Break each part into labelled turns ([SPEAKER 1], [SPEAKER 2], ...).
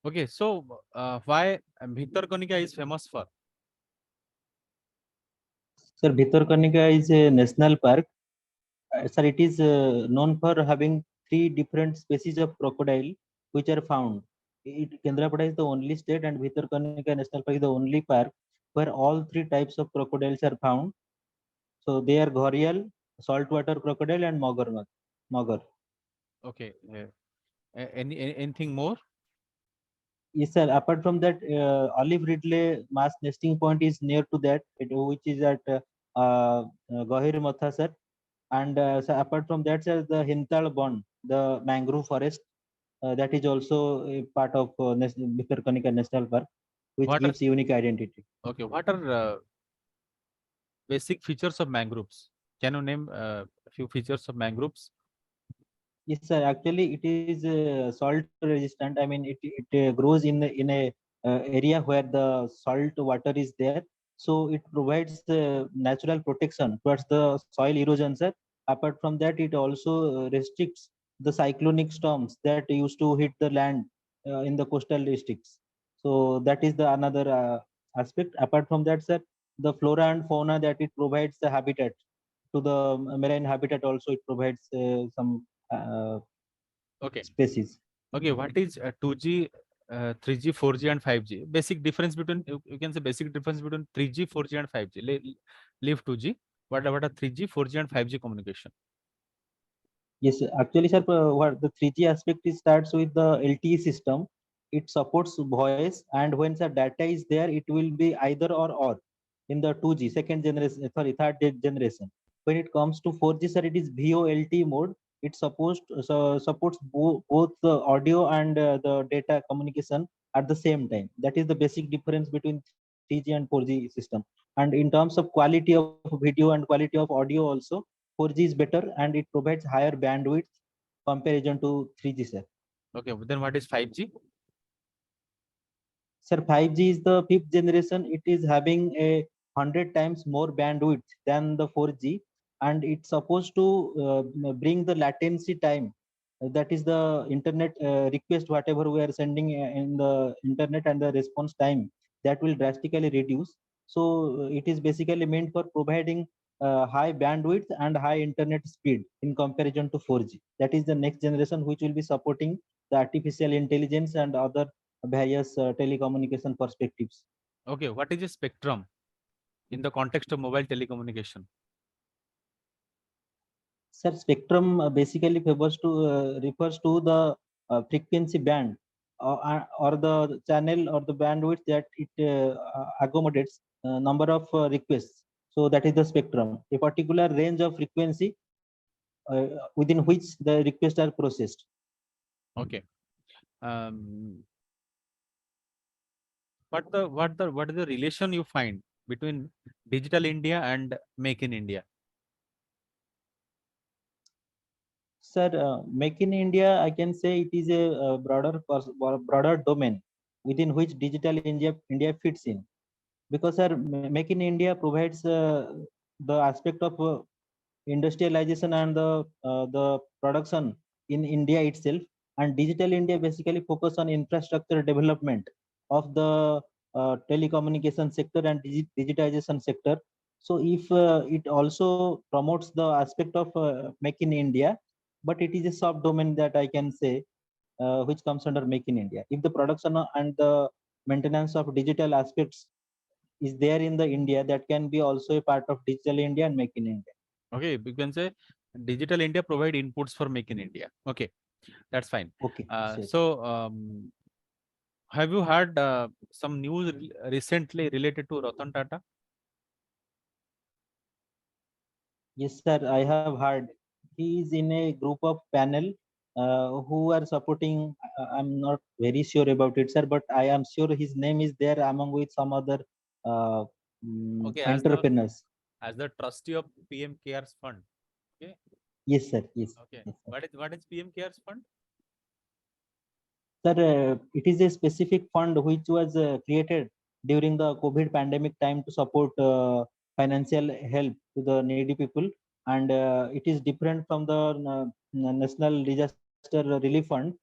[SPEAKER 1] Okay, so why Bhitarkanika is famous for?
[SPEAKER 2] Sir, Bhitarkanika is a national park. Sir, it is known for having three different species of crocodile which are found. Kendrapada is the only state, and Bhitarkanika National Park is the only park where all three types of crocodiles are found. So they are ghorial, saltwater crocodile, and mogar.
[SPEAKER 1] Okay, anything more?
[SPEAKER 2] Yes, sir. Apart from that, Olive Ridley mass nesting point is near to that, which is at Gahir Matha, sir. And so apart from that, sir, the Hintal Bond, the mangrove forest, that is also a part of Bhitarkanika National Park, which
[SPEAKER 1] What are
[SPEAKER 2] gives unique identity.
[SPEAKER 1] okay? What are basic features of mangroves? Can you name a few features of mangroves?
[SPEAKER 2] Yes, sir. Actually, it is salt resistant. I mean, it grows in a area where the salt water is there. So it provides natural protection towards the soil erosion, sir. Apart from that, it also restricts the cyclonic storms that used to hit the land in the coastal districts. So that is the another aspect. Apart from that, sir, the flora and fauna that it provides the habitat to the marine habitat also it provides some
[SPEAKER 1] Okay,
[SPEAKER 2] species.
[SPEAKER 1] okay. What is 2G, 3G, 4G, and 5G? Basic difference between you can say basic difference between 3G, 4G, and 5G. Leave 2G. What are 3G, 4G, and 5G communication?
[SPEAKER 2] Yes, actually, sir, what the 3G aspect is starts with the LTE system. It supports voice, and when the data is there, it will be either or in the 2G second generation, sorry, generation. When it comes to 4G, sir, it is VoLTE mode. It supports both the audio and the data communication at the same time. That is the basic difference between 3G and 4G system. And in terms of quality of video and quality of audio also, 4G is better and it provides higher bandwidth comparison to 3G, sir.
[SPEAKER 1] Okay, then what is 5G?
[SPEAKER 2] Sir, 5G is the fifth generation. It is having a 100 times more bandwidth than the 4G, and it's supposed to bring the latency time. That is the internet request, whatever we are sending in the internet, and the response time that will drastically reduce. So it is basically meant for providing high bandwidth and high internet speed in comparison to 4G. That is the next generation, which will be supporting the artificial intelligence and other various telecommunication perspectives.
[SPEAKER 1] Okay, what is a spectrum in the context of mobile telecommunication?
[SPEAKER 2] Sir, spectrum basically refers to the frequency band or the channel or the bandwidth that it accommodates number of requests. So that is the spectrum, a particular range of frequency within which the requests are processed.
[SPEAKER 1] Okay. Um, what is the relation you find between digital India and Make in India?
[SPEAKER 2] Sir, Make in India, I can say it is a, broader domain within which digital India fits in. Because sir, Make in India provides the aspect of industrialization and the production in India itself, and digital India basically focus on infrastructure development of the telecommunication sector and digitization sector. So if it also promotes the aspect of Make in India, but it is a sub domain that I can say which comes under Make in India. If the production and the maintenance of digital aspects is there in the India, that can be also a part of digital India and Make in India.
[SPEAKER 1] Okay, you can say digital India provide inputs for Make in India. Okay, that's fine.
[SPEAKER 2] Okay, sure.
[SPEAKER 1] Have you heard some news recently related to Ratan Tata?
[SPEAKER 2] Yes, sir, I have heard. He is in a group of panel who are supporting. I'm not very sure about it, sir, but I am sure his name is there among with some other uh,
[SPEAKER 1] Okay,
[SPEAKER 2] entrepreneurs.
[SPEAKER 1] as the trustee of PM Cares Fund. Okay,
[SPEAKER 2] Yes, sir. Yes,
[SPEAKER 1] okay.
[SPEAKER 2] yes, sir.
[SPEAKER 1] What is PM Cares Fund?
[SPEAKER 2] Sir, it is a specific fund which was created during the COVID pandemic time to support financial help to the needy people, and it is different from the National Disaster Relief Fund.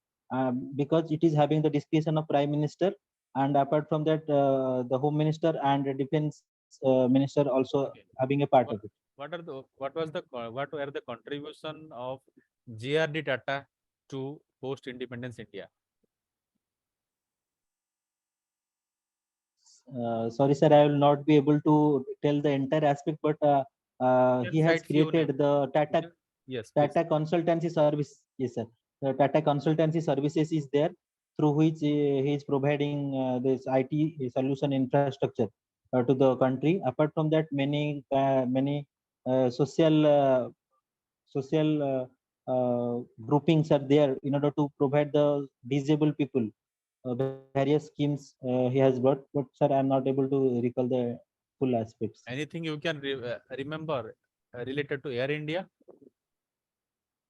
[SPEAKER 2] because it is having the discretion of Prime Minister, and apart from that, the Home Minister and the Defense Minister also
[SPEAKER 1] Okay.
[SPEAKER 2] having a part of
[SPEAKER 1] What
[SPEAKER 2] it.
[SPEAKER 1] what were the contribution of GRD Tata to post independence India?
[SPEAKER 2] Sorry, sir, I will not be able to tell the entire aspect, but
[SPEAKER 1] You can
[SPEAKER 2] he has
[SPEAKER 1] cite few
[SPEAKER 2] created
[SPEAKER 1] names.
[SPEAKER 2] the
[SPEAKER 1] You can, yes, please.
[SPEAKER 2] Tata Consultancy Service. Yes, sir. The Tata Consultancy Services is there, through which he is providing this IT solution infrastructure to the country. Apart from that, many social groupings are there in order to provide the disabled people various schemes he has brought. But sir, I am not able to recall the full aspects.
[SPEAKER 1] Anything you can remember related to Air India?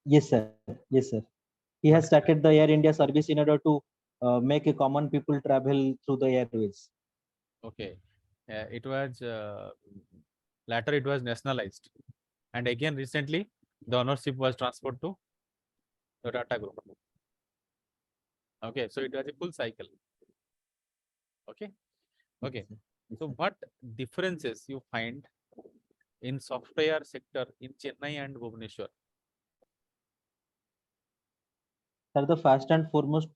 [SPEAKER 2] Yes, sir. Yes, sir. He has
[SPEAKER 1] What is
[SPEAKER 2] started
[SPEAKER 1] that?
[SPEAKER 2] the Air India service in order to make a common people travel through the airways.
[SPEAKER 1] Okay. It was later it was nationalized, and again recently the ownership was transferred to the Tata Group. Okay, so it was a full cycle. Okay,
[SPEAKER 2] Yes,
[SPEAKER 1] okay.
[SPEAKER 2] sir. Yes,
[SPEAKER 1] So
[SPEAKER 2] sir.
[SPEAKER 1] what differences you find in software sector in Chennai and Bhubaneswar?
[SPEAKER 2] Sir, the first and foremost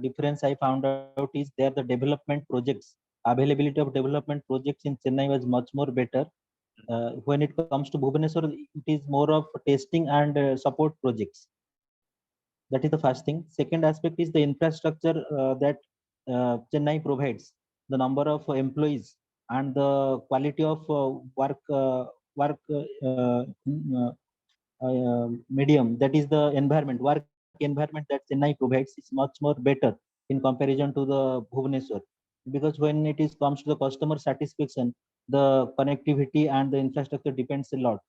[SPEAKER 2] difference I found out is there the development projects. Availability of development projects in Chennai was much more better. When it comes to Bhubaneswar, it is more of testing and support projects. That is the first thing. Second aspect is the infrastructure that Chennai provides, the number of employees and the quality of work medium. That is the work environment that Chennai provides is much more better in comparison to the Bhubaneswar. Because when it is comes to the customer satisfaction, the connectivity and the infrastructure depends a lot.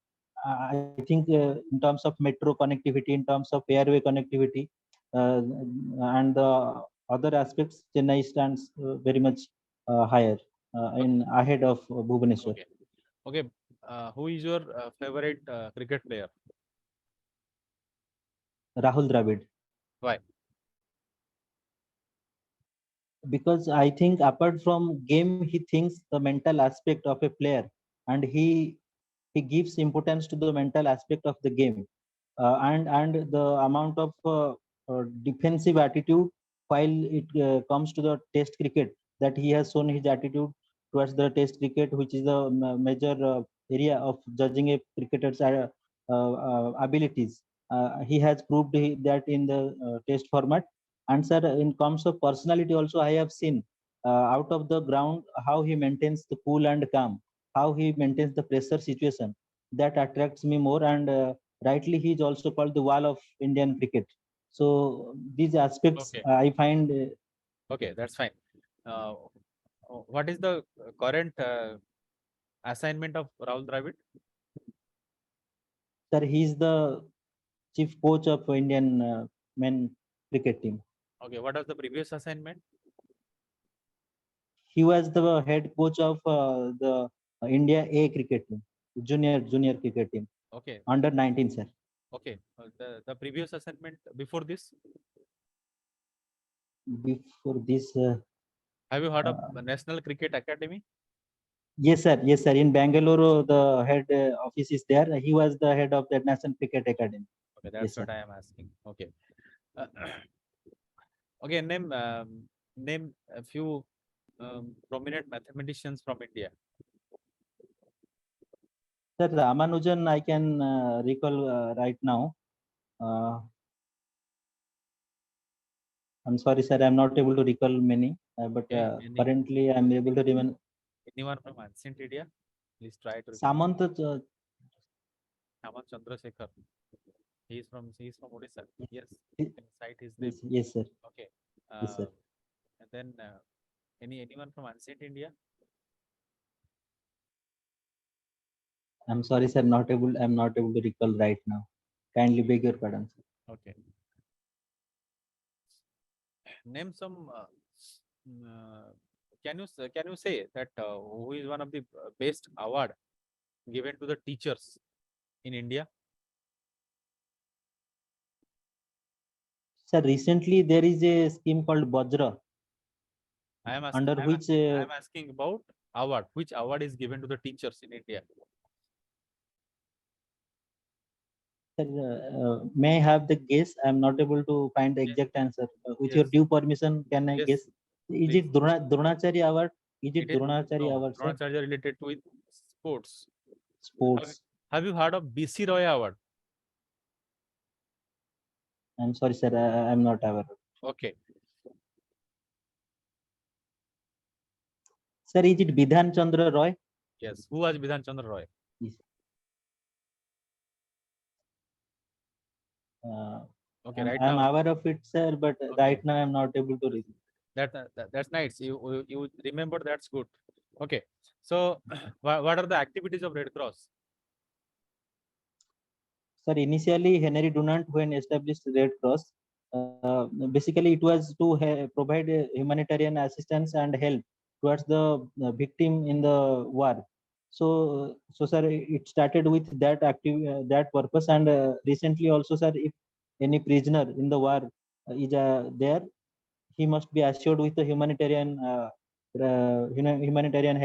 [SPEAKER 2] I think in terms of metro connectivity, in terms of airway connectivity, and the other aspects, Chennai stands very much higher
[SPEAKER 1] Okay,
[SPEAKER 2] in ahead of Bhubaneswar.
[SPEAKER 1] okay, okay. Who is your favorite cricket player?
[SPEAKER 2] Rahul Dravid.
[SPEAKER 1] Why?
[SPEAKER 2] Because I think apart from game, he thinks the mental aspect of a player, and he gives importance to the mental aspect of the game, and the amount of defensive attitude while it comes to the test cricket, that he has shown his attitude towards the test cricket, which is the major area of judging a cricketer's abilities. He has proved that in the test format. And sir, in terms of personality also, I have seen out of the ground how he maintains the cool and calm, how he maintains the pressure situation, that attracts me more. And rightly he is also called the wall of Indian cricket. So these aspects
[SPEAKER 1] Okay,
[SPEAKER 2] I find
[SPEAKER 1] okay, that's fine. Uh, what is the current assignment of Rahul Dravid?
[SPEAKER 2] sir, he is the chief coach of Indian men cricket team.
[SPEAKER 1] Okay, what was the previous assignment?
[SPEAKER 2] He was the head coach of the India A cricket team, junior cricket team,
[SPEAKER 1] Okay,
[SPEAKER 2] under 19, sir.
[SPEAKER 1] okay. The previous assignment before this,
[SPEAKER 2] Before this,
[SPEAKER 1] have you heard of
[SPEAKER 2] uh,
[SPEAKER 1] National Cricket Academy?
[SPEAKER 2] yes, sir. Yes, sir. In Bangalore, the head office is there. He was the head of the National Cricket Academy.
[SPEAKER 1] Okay,
[SPEAKER 2] Yes,
[SPEAKER 1] that's
[SPEAKER 2] sir.
[SPEAKER 1] what I am asking. Okay. Uh, okay, name a few prominent mathematicians from India.
[SPEAKER 2] Sir, Ramanujan, I can recall right now. Uh, I'm sorry, sir. I'm not able to recall many, but
[SPEAKER 1] Okay,
[SPEAKER 2] currently I'm able to remember.
[SPEAKER 1] anyone from ancient India? Please try to remember.
[SPEAKER 2] Samant,
[SPEAKER 1] Haman Chandrasekhar. He is from Odisha. Yes, you
[SPEAKER 2] yes,
[SPEAKER 1] can cite his name.
[SPEAKER 2] yes, sir.
[SPEAKER 1] Okay.
[SPEAKER 2] Yes, sir.
[SPEAKER 1] And then anyone from ancient India?
[SPEAKER 2] I'm sorry, sir. I'm not able to recall right now. Kindly beg your pardon, sir.
[SPEAKER 1] Okay. Name some. Mm, can you say that who is one of the best award given to the teachers in India?
[SPEAKER 2] Sir, recently there is a scheme called Bajra,
[SPEAKER 1] I am
[SPEAKER 2] under
[SPEAKER 1] asking,
[SPEAKER 2] which
[SPEAKER 1] I am asking about award. Which award is given to the teachers in India?
[SPEAKER 2] sir, may I have the guess? I am not able to find the
[SPEAKER 1] Yes,
[SPEAKER 2] exact answer. With your
[SPEAKER 1] yes,
[SPEAKER 2] due permission, can I
[SPEAKER 1] yes,
[SPEAKER 2] guess? Is
[SPEAKER 1] please.
[SPEAKER 2] it Dronachari Award? Is
[SPEAKER 1] It
[SPEAKER 2] it
[SPEAKER 1] is
[SPEAKER 2] Dronachari
[SPEAKER 1] no
[SPEAKER 2] Award, sir?
[SPEAKER 1] Dronacharya related to with sports. Have,
[SPEAKER 2] Sports.
[SPEAKER 1] have you heard of BC Roy Award?
[SPEAKER 2] I'm sorry, sir. I'm not aware.
[SPEAKER 1] Okay.
[SPEAKER 2] Sir, is it Bidhan Chandra Roy?
[SPEAKER 1] Yes. Who was Bidhan Chandra Roy?
[SPEAKER 2] Yes. Uh,
[SPEAKER 1] Okay. Right
[SPEAKER 2] I'm
[SPEAKER 1] now.
[SPEAKER 2] aware of it, sir, but
[SPEAKER 1] Okay.
[SPEAKER 2] right now I'm not able to read.
[SPEAKER 1] That's nice. You remember, that's good. Okay. So what are the activities of Red Cross?
[SPEAKER 2] Sir, initially Henry Dunant, when established Red Cross, basically it was to provide humanitarian assistance and help towards the victim in the war. So sir, it started with that that purpose, and recently also, sir, if any prisoner in the war is there, he must be assured with the humanitarian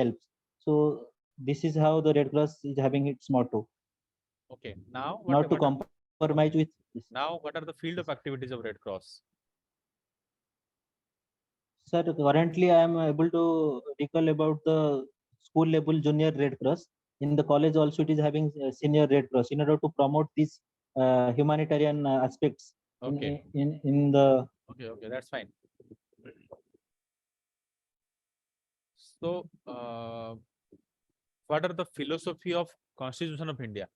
[SPEAKER 2] help. So this is how the Red Cross is having its motto,
[SPEAKER 1] Okay. Now
[SPEAKER 2] not to compromise with.
[SPEAKER 1] now what are the field of activities of Red Cross?
[SPEAKER 2] Sir, currently I am able to recall about the school level junior Red Cross. In the college also it is having senior Red Cross in order to promote these humanitarian aspects
[SPEAKER 1] Okay.
[SPEAKER 2] in the.
[SPEAKER 1] Okay. That's fine. So what are the philosophy of Constitution of India?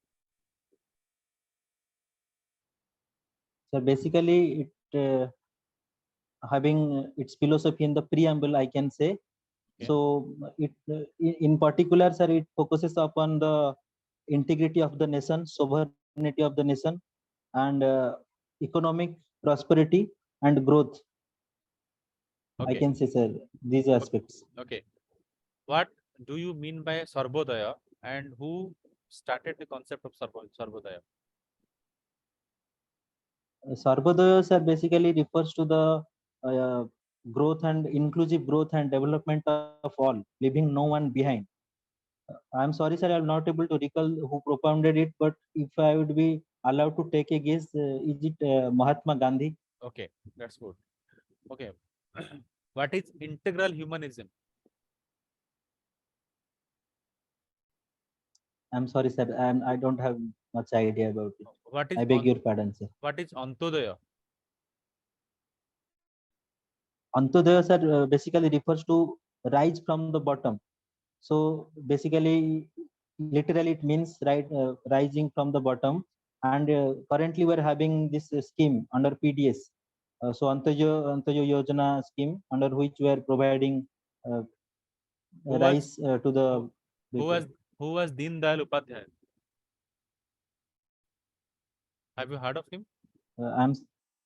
[SPEAKER 2] So basically it having its philosophy in the preamble, I can say.
[SPEAKER 1] Okay.
[SPEAKER 2] So it in particular, sir, it focuses upon the integrity of the nation, sovereignty of the nation, and economic prosperity and growth. I
[SPEAKER 1] Okay.
[SPEAKER 2] can say, sir, these aspects.
[SPEAKER 1] Okay. What do you mean by Sarvodaya, and who started the concept of Sarvodaya?
[SPEAKER 2] Sarvodaya, sir, basically refers to the uh, growth and inclusive growth and development of all, leaving no one behind. I'm sorry, sir, I'm not able to recall who propounded it, but if I would be allowed to take a guess, is it Mahatma Gandhi?
[SPEAKER 1] Okay, that's good. Okay. What is integral humanism?
[SPEAKER 2] I'm sorry, sir, I don't have much idea about it.
[SPEAKER 1] What is
[SPEAKER 2] I beg your pardon, sir.
[SPEAKER 1] what is Antodaya?
[SPEAKER 2] Antodaya, sir, basically refers to rise from the bottom. So basically, literally, it means rising from the bottom. And currently, we're having this scheme under PDS. So Antojo Yojana scheme, under which we are providing uh,
[SPEAKER 1] Who was
[SPEAKER 2] rise to
[SPEAKER 1] who,
[SPEAKER 2] the.
[SPEAKER 1] who was who was Deen Dayal Upadhyay? Have you heard of him?
[SPEAKER 2] I'm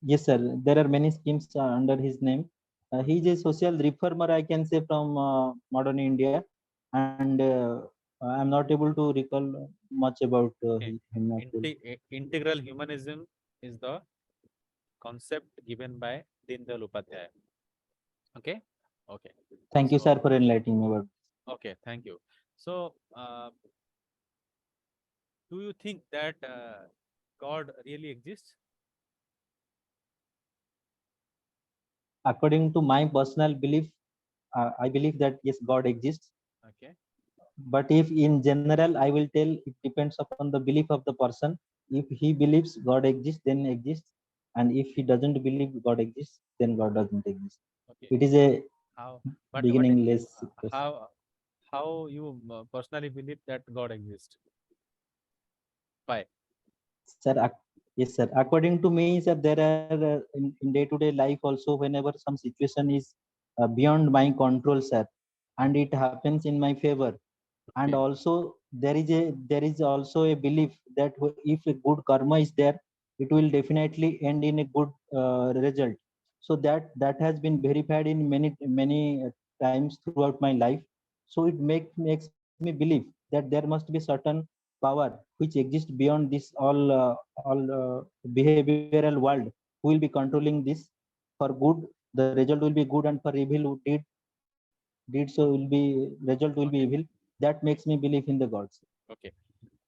[SPEAKER 2] Yes, sir. There are many schemes under his name. He is a social reformer, I can say, from modern India, and I'm not able to recall much about
[SPEAKER 1] Okay.
[SPEAKER 2] him actually.
[SPEAKER 1] Integral humanism is the concept given by Deen Dayal Upadhyay. Okay. Okay.
[SPEAKER 2] Thank you,
[SPEAKER 1] So
[SPEAKER 2] sir, for enlightening me about.
[SPEAKER 1] okay, thank you. So do you think that God really exists?
[SPEAKER 2] According to my personal belief, I believe that yes, God exists.
[SPEAKER 1] Okay.
[SPEAKER 2] But if in general, I will tell it depends upon the belief of the person. If he believes God exists, then exists, and if he doesn't believe God exists, then God doesn't exist.
[SPEAKER 1] Okay.
[SPEAKER 2] It is a
[SPEAKER 1] How? What
[SPEAKER 2] beginningless question.
[SPEAKER 1] how you personally believe that God exists? Why?
[SPEAKER 2] Sir, yes, sir. According to me, sir, there are in day-to-day life also, whenever some situation is beyond my control, sir, and it happens in my favor, and
[SPEAKER 1] Okay.
[SPEAKER 2] also there is also a belief that if a good karma is there, it will definitely end in a good result. So that has been verified in many times throughout my life. So it makes me believe that there must be certain power which exists beyond this all behavioral world, who who will be controlling this. For good, the result will be good, and for evil did so will be result will be evil. That makes me believe in the gods.
[SPEAKER 1] Okay.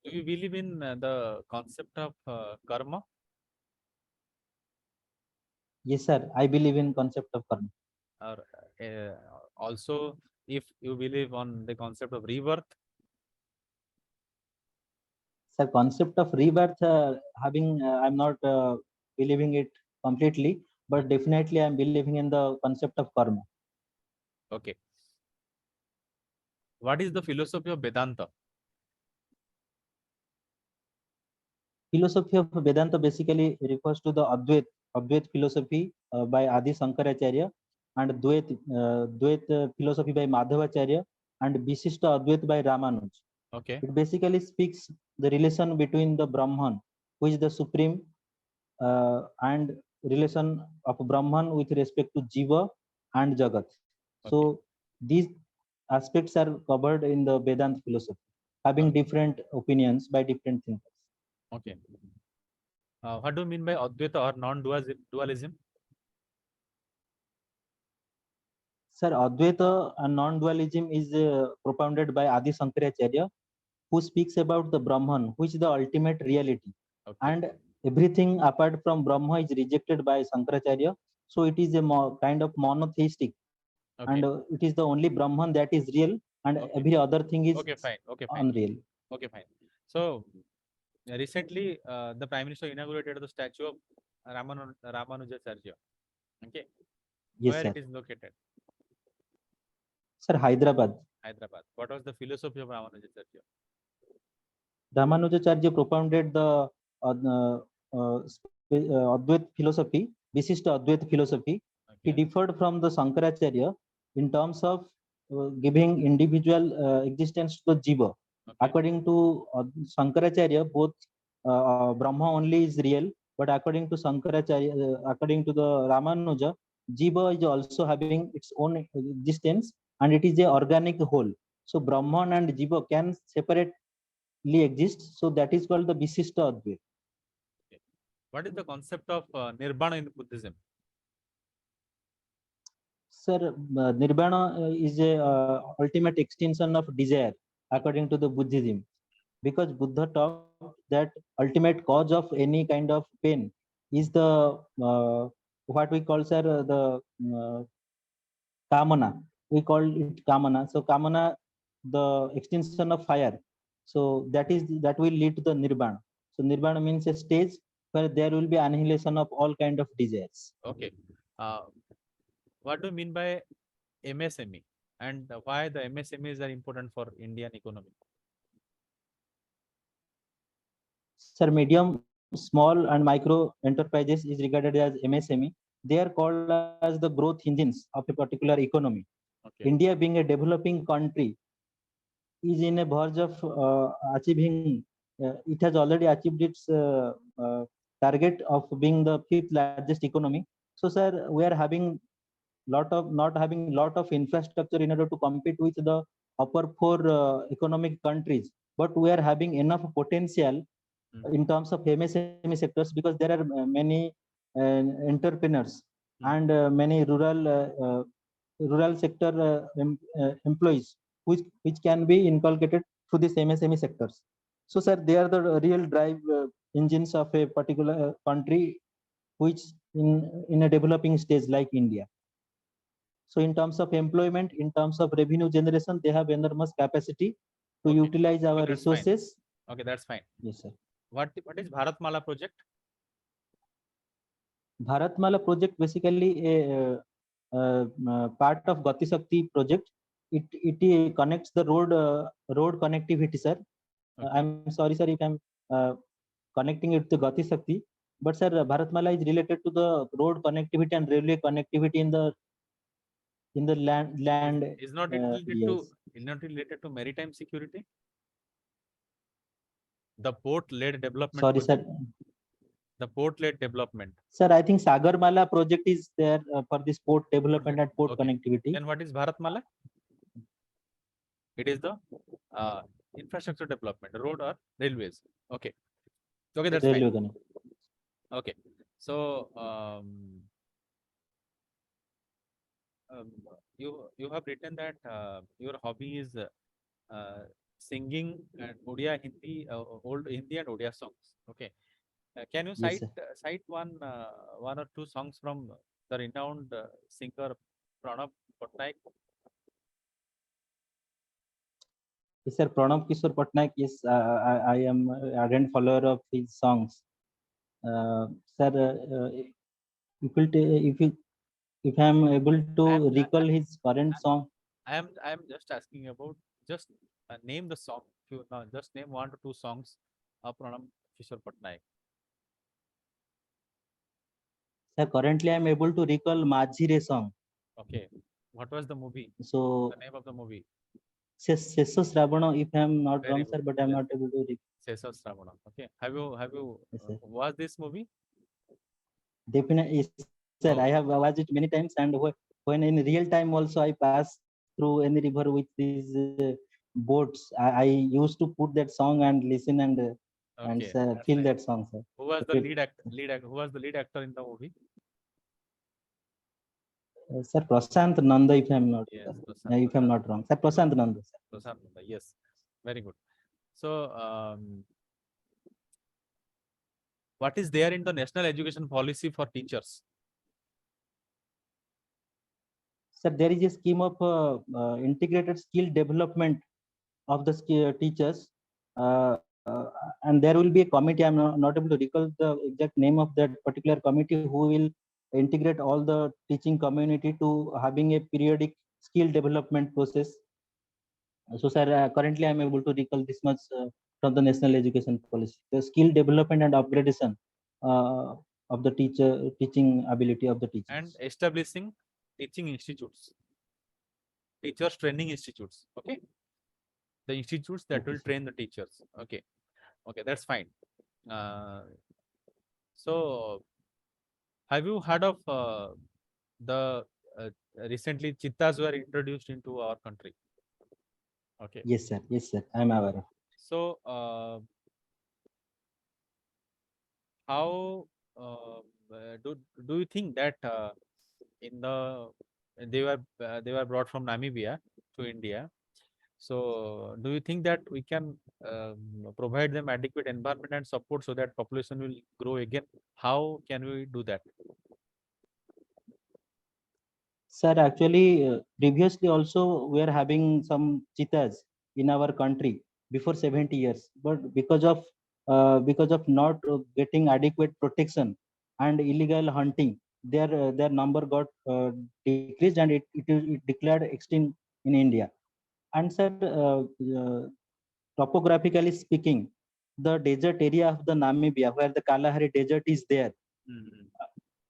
[SPEAKER 1] Do you believe in the concept of karma?
[SPEAKER 2] Yes, sir. I believe in concept of karma.
[SPEAKER 1] Or also, if you believe on the concept of rebirth?
[SPEAKER 2] Sir, concept of rebirth, I'm not believing it completely, but definitely I'm believing in the concept of karma.
[SPEAKER 1] Okay. What is the philosophy of Vedanta?
[SPEAKER 2] Philosophy of Vedanta basically refers to the Advait philosophy by Adi Sankaracharya, and Dvait philosophy by Madhavacharya, and Visishta Advait by Ramanuj.
[SPEAKER 1] Okay.
[SPEAKER 2] It basically speaks the relation between the Brahman, who is the supreme, and relation of Brahman with respect to Jiva and Jagat.
[SPEAKER 1] Okay.
[SPEAKER 2] So these aspects are covered in the Vedanta philosophy, having different opinions by different thinkers.
[SPEAKER 1] Okay. What do you mean by Advaita or non-dualism?
[SPEAKER 2] Sir, Advaita and non-dualism is propounded by Adi Sankaracharya, who speaks about the Brahman, which is the ultimate reality.
[SPEAKER 1] Okay.
[SPEAKER 2] And everything apart from Brahma is rejected by Sankaracharya. So it is a kind of monotheistic.
[SPEAKER 1] Okay.
[SPEAKER 2] And it is the only Brahman that is real, and
[SPEAKER 1] Okay.
[SPEAKER 2] every other thing is
[SPEAKER 1] Okay, fine. Okay, fine.
[SPEAKER 2] unreal.
[SPEAKER 1] Okay, fine. So recently, the Prime Minister inaugurated the statue of Ramanujacharya. Okay.
[SPEAKER 2] Yes,
[SPEAKER 1] Where
[SPEAKER 2] sir.
[SPEAKER 1] it is located?
[SPEAKER 2] Sir, Hyderabad.
[SPEAKER 1] Hyderabad. What was the philosophy of Ramanujacharya?
[SPEAKER 2] Ramanujacharya propounded the Advait philosophy, Visishta Advait philosophy. He
[SPEAKER 1] Okay.
[SPEAKER 2] differed from the Sankaracharya in terms of giving individual existence to the jiva.
[SPEAKER 1] Okay.
[SPEAKER 2] According to Sankaracharya, both Brahma only is real, but according to Sankaracharya, according to the Ramanuja, jiva is also having its own existence, and it is a organic whole. So Brahman and jiva can separate exists. So that is called the Visishta Advait.
[SPEAKER 1] Okay. What is the concept of Nirvana in Buddhism?
[SPEAKER 2] Sir, Nirvana is a ultimate extension of desire according to the Buddhism, because Buddha talked that ultimate cause of any kind of pain is the what we call, sir, the kamana. We call it kamana. So kamana, the extension of fire. So that will lead to the nirvana. So nirvana means a stage where there will be annihilation of all kind of desires.
[SPEAKER 1] Okay. Uh, what do you mean by MSME, and why the MSMEs are important for Indian economy?
[SPEAKER 2] Sir, medium, small, and micro enterprises is regarded as MSME. They are called as the growth engines of a particular economy.
[SPEAKER 1] Okay.
[SPEAKER 2] India, being a developing country, is in a verge of achieving. It has already achieved its target of being the fifth largest economy. So, sir, we are having not having lot of infrastructure in order to compete with the upper four economic countries, but we are having enough potential in terms of MSME sectors, because there are many entrepreneurs and many rural sector employees which can be inculcated through these MSME sectors. So, sir, they are the real drive engines of a particular country which in a developing stage like India. So in terms of employment, in terms of revenue generation, they have enormous capacity to
[SPEAKER 1] Okay.
[SPEAKER 2] utilize our
[SPEAKER 1] Okay, that's fine.
[SPEAKER 2] resources.
[SPEAKER 1] Okay, that's fine.
[SPEAKER 2] Yes, sir.
[SPEAKER 1] What is Bharatmala project?
[SPEAKER 2] Bharatmala project basically a part of Gati Shakti project. It connects the road connectivity, sir.
[SPEAKER 1] Okay.
[SPEAKER 2] I'm sorry, sir, if I'm uh, connecting it to Gati Shakti, but sir, Bharatmala is related to the road connectivity and railway connectivity in the land.
[SPEAKER 1] Is not it related
[SPEAKER 2] Yes.
[SPEAKER 1] to maritime security? The port-led development
[SPEAKER 2] Sorry,
[SPEAKER 1] project.
[SPEAKER 2] sir.
[SPEAKER 1] The port-led development.
[SPEAKER 2] Sir, I think Sagarmala project is there for this port development and port
[SPEAKER 1] Okay.
[SPEAKER 2] connectivity.
[SPEAKER 1] Then what is Bharatmala? It is the uh, infrastructure development, road or railways. Okay. Okay, that's fine.
[SPEAKER 2] Railway connectivity.
[SPEAKER 1] Okay. So um, you have written that your hobby is singing and Odia Hindi, old Hindi and Odia songs. Okay. Can you
[SPEAKER 2] Yes,
[SPEAKER 1] cite
[SPEAKER 2] sir.
[SPEAKER 1] one or two songs from the renowned singer Pranab Patnaik?
[SPEAKER 2] Yes, sir. Pranab Kishore Patnaik. Yes, I am ardent follower of his songs. Sir, if you if I am able to
[SPEAKER 1] I am
[SPEAKER 2] recall his current song,
[SPEAKER 1] I am just asking about just name the song. If you no, just name one or two songs of Pranab Kishore Patnaik.
[SPEAKER 2] sir, currently I am able to recall Majhire song.
[SPEAKER 1] Okay. What was the movie?
[SPEAKER 2] So
[SPEAKER 1] The name of the movie?
[SPEAKER 2] Sesso Sravana, if I am not
[SPEAKER 1] Very
[SPEAKER 2] wrong,
[SPEAKER 1] good.
[SPEAKER 2] sir, but I am
[SPEAKER 1] Yes.
[SPEAKER 2] not able to recall.
[SPEAKER 1] Sesa Stravana. Okay. Have you
[SPEAKER 2] Yes, sir.
[SPEAKER 1] watched this movie?
[SPEAKER 2] Definitely, yes, sir. I have
[SPEAKER 1] Oh,
[SPEAKER 2] watched it many times, and when in real time also I pass through any river with these boats, I used to put that song and listen and
[SPEAKER 1] okay. That's
[SPEAKER 2] feel
[SPEAKER 1] nice.
[SPEAKER 2] that song, sir.
[SPEAKER 1] Who was the
[SPEAKER 2] Repeat.
[SPEAKER 1] who was the lead actor in the movie?
[SPEAKER 2] Sir, Prashant Nanda, if I am not
[SPEAKER 1] Yes, Prashant
[SPEAKER 2] if I am
[SPEAKER 1] Nanda.
[SPEAKER 2] not wrong, sir,
[SPEAKER 1] Good.
[SPEAKER 2] Prashant Nanda, sir.
[SPEAKER 1] Prashant Nanda. Yes. Very good. So, what is there in the national education policy for teachers?
[SPEAKER 2] Sir, there is a scheme of integrated skill development of the teachers, and there will be a committee. I'm not able to recall the exact name of that particular committee who will integrate all the teaching community to having a periodic skill development process. So, sir, currently I'm able to recall this much from the national education policy: the skill development and upgradation of the teaching ability of the
[SPEAKER 1] And
[SPEAKER 2] teachers.
[SPEAKER 1] establishing teaching institutes, teachers training institutes. Okay. The institutes that
[SPEAKER 2] Okay,
[SPEAKER 1] will
[SPEAKER 2] sir.
[SPEAKER 1] train the teachers. Okay. Okay. That's fine. So, have you heard of the recently cheetahs were introduced into our country? Okay.
[SPEAKER 2] Yes, sir. Yes, sir. I'm aware of.
[SPEAKER 1] So, how do you think that in the they were brought from Namibia to India? So, do you think that we can provide them adequate environment and support so that population will grow again? How can we do that?
[SPEAKER 2] Sir, actually, previously also we are having some cheetahs in our country before 70 years, but because of not getting adequate protection and illegal hunting, their number got decreased and it declared extinct in India. And sir, topographically speaking, the desert area of the Namibia, where the Kalahari Desert is there,
[SPEAKER 1] Mhm.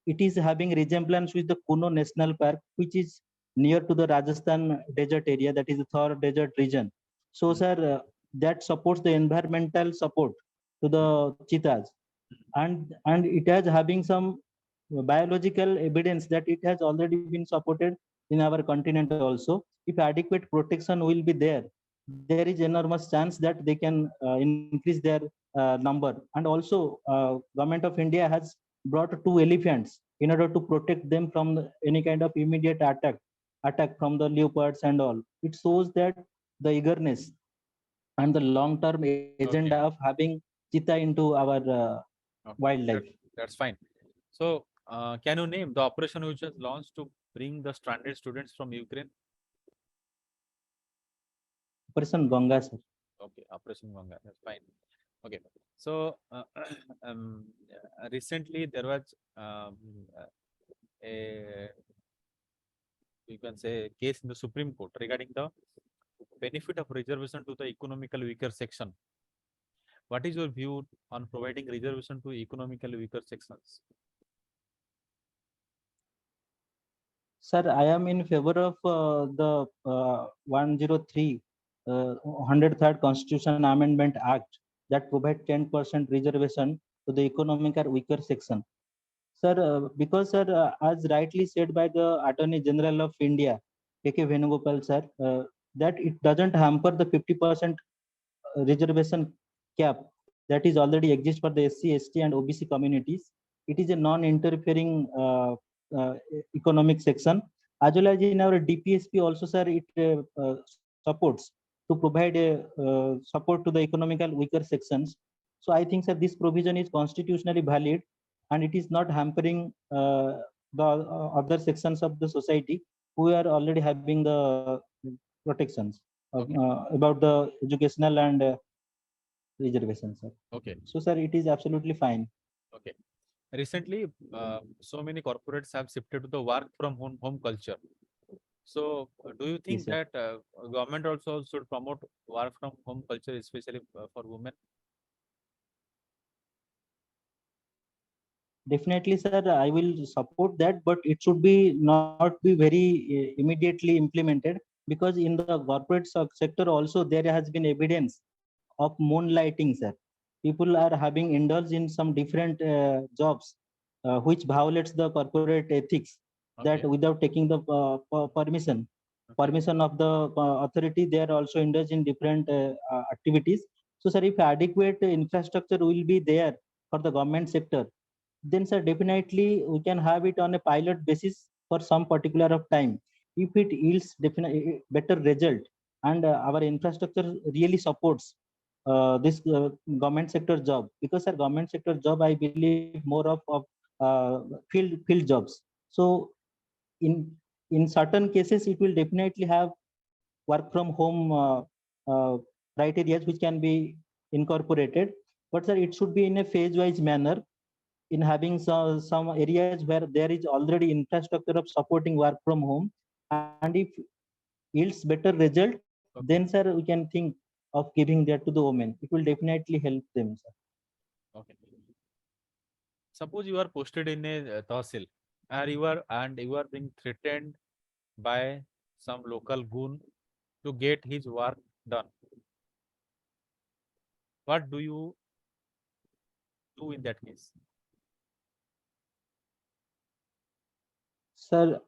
[SPEAKER 2] it is having resemblance with the Kuno National Park, which is near to the Rajasthan desert area, that is the Thar desert region. So,
[SPEAKER 1] Mm,
[SPEAKER 2] sir, that supports the environmental support to
[SPEAKER 1] mm,
[SPEAKER 2] the cheetahs, and it has having some biological evidence that it has already been supported in our continent also. If adequate protection will be there, there is enormous chance that they can increase their number. And also, government of India has brought two elephants in order to protect them from any kind of immediate attack from the leopards and all. It shows that the eagerness and the long term agenda of
[SPEAKER 1] okay,
[SPEAKER 2] having cheetah into our
[SPEAKER 1] okay,
[SPEAKER 2] wildlife.
[SPEAKER 1] that's fine. So, can you name the operation which was launched to bring the stranded students from Ukraine?
[SPEAKER 2] Person Ganga, sir.
[SPEAKER 1] Okay, Operation Ganga. That's fine. Okay. So, recently there was a you can say case in the Supreme Court regarding the benefit of reservation to the economical weaker section. What is your view on providing reservation to economically weaker sections?
[SPEAKER 2] Sir, I am in favor of the 103 103rd Constitution Amendment Act that provide 10% reservation to the economic or weaker section. Sir, because sir, as rightly said by the Attorney General of India, K.K. Venugopal sir, that it doesn't hamper the 50% reservation cap that is already exist for the SC, ST and OBC communities. it is a non-interfering uh, economic section. As well as in our DPSP also, sir, it supports to provide a support to the economical weaker sections. So I think, sir, this provision is constitutionally valid, and it is not hampering the other sections of the society who are already having the protections
[SPEAKER 1] Okay.
[SPEAKER 2] about the educational and reservation, sir.
[SPEAKER 1] Okay.
[SPEAKER 2] So, sir, it is absolutely fine.
[SPEAKER 1] Okay. Recently, so many corporates have shifted to the work from home culture. So, do you
[SPEAKER 2] Yes,
[SPEAKER 1] think
[SPEAKER 2] sir.
[SPEAKER 1] that government also should promote work from home culture, especially for women?
[SPEAKER 2] Definitely, sir, I will support that, but it should be not be very immediately implemented, because in the corporate sector also there has been evidence of moonlighting, sir. People are having indulged in some different jobs which violates the corporate ethics, that
[SPEAKER 1] Okay.
[SPEAKER 2] without taking the
[SPEAKER 1] Okay.
[SPEAKER 2] permission of the authority, they are also indulged in different activities. So, sir, if adequate infrastructure will be there for the government sector, then, sir, definitely we can have it on a pilot basis for some particular of time. If it yields definitely better result, and our infrastructure really supports this government sector job, because our government sector job, I believe, more of field jobs. So in certain cases, it will definitely have work from home criteria which can be incorporated. But, sir, it should be in a phase wise manner, in having some areas where there is already infrastructure of supporting work from home, and if yields better result, then, sir,
[SPEAKER 1] Okay.
[SPEAKER 2] we can think of giving that to the women. It will definitely help them, sir.
[SPEAKER 1] Okay. Suppose you are posted in a tahsil, and you are being threatened by some local goon to get his work done. What do you do in that case?
[SPEAKER 2] Sir,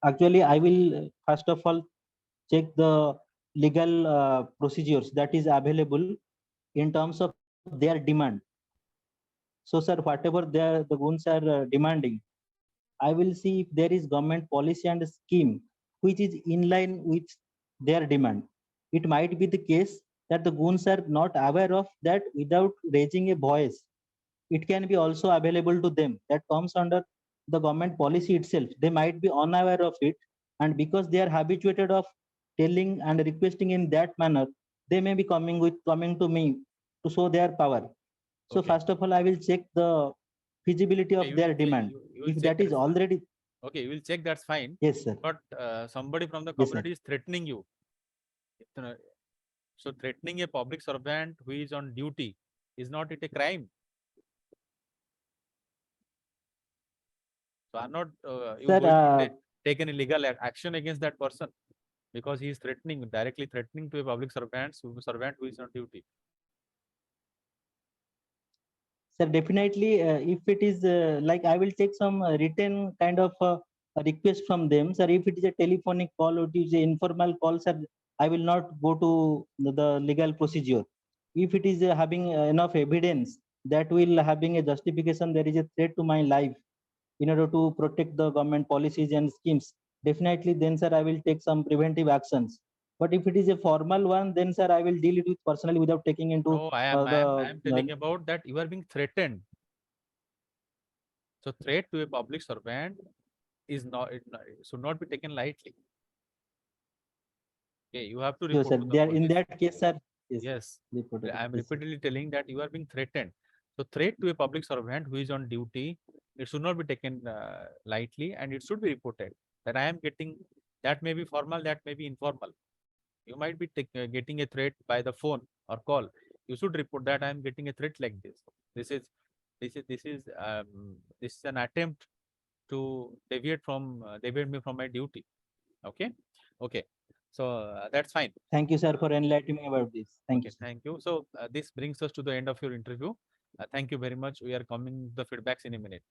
[SPEAKER 2] actually, I will first of all check the legal procedures that is available in terms of their demand. So, sir, whatever the goons are demanding, I will see if there is government policy and scheme which is in line with their demand. It might be the case that the goons are not aware of that. Without raising a voice, it can be also available to them. That comes under the government policy itself. They might be unaware of it, and because they are habituated of telling and requesting in that manner, they may be coming to me to show their power. So
[SPEAKER 1] Okay.
[SPEAKER 2] first of all, I will check the feasibility
[SPEAKER 1] Okay,
[SPEAKER 2] of their demand.
[SPEAKER 1] you will
[SPEAKER 2] If
[SPEAKER 1] check,
[SPEAKER 2] that is
[SPEAKER 1] that's fine.
[SPEAKER 2] already,
[SPEAKER 1] Okay, you will check, that's fine.
[SPEAKER 2] yes, sir.
[SPEAKER 1] But somebody from the
[SPEAKER 2] Yes, sir.
[SPEAKER 1] community is threatening you. Itna- So threatening a public servant who is on duty, is not it a crime? So I'm not you
[SPEAKER 2] Sir,
[SPEAKER 1] going to take any legal action against that person because he is directly threatening to a public servant who is on duty.
[SPEAKER 2] sir, definitely, if it is like, I will take some written kind of a request from them, sir. If it is a telephonic call or it is a informal call, sir, I will not go to the legal procedure. If it is having enough evidence that will having a justification, there is a threat to my life in order to protect the government policies and schemes, definitely, then, sir, I will take some preventive actions. But if it is a formal one, then, sir, I will deal it with personally without taking into
[SPEAKER 1] No, I am
[SPEAKER 2] the
[SPEAKER 1] telling about that you are being threatened. So threat to a public servant is not it should not be taken lightly. Okay, you have to
[SPEAKER 2] sure,
[SPEAKER 1] report
[SPEAKER 2] sir.
[SPEAKER 1] to the
[SPEAKER 2] There in
[SPEAKER 1] police.
[SPEAKER 2] that case, sir, yes, sir.
[SPEAKER 1] Yes,
[SPEAKER 2] Reported.
[SPEAKER 1] I am
[SPEAKER 2] Yes, sir.
[SPEAKER 1] repeatedly telling that you are being threatened. So threat to a public servant who is on duty, it should not be taken lightly, and it should be reported that I am getting. That may be formal, that may be informal. You might be getting a threat by the phone or call. You should report that I am getting a threat like this. This is this is an attempt to deviate me from my duty. Okay, okay. So that's fine.
[SPEAKER 2] Thank you, sir, for enlightening me about this. Thank you,
[SPEAKER 1] Okay,
[SPEAKER 2] sir.
[SPEAKER 1] thank you. So this brings us to the end of your interview. Thank you very much. We are coming the feedbacks in a minute.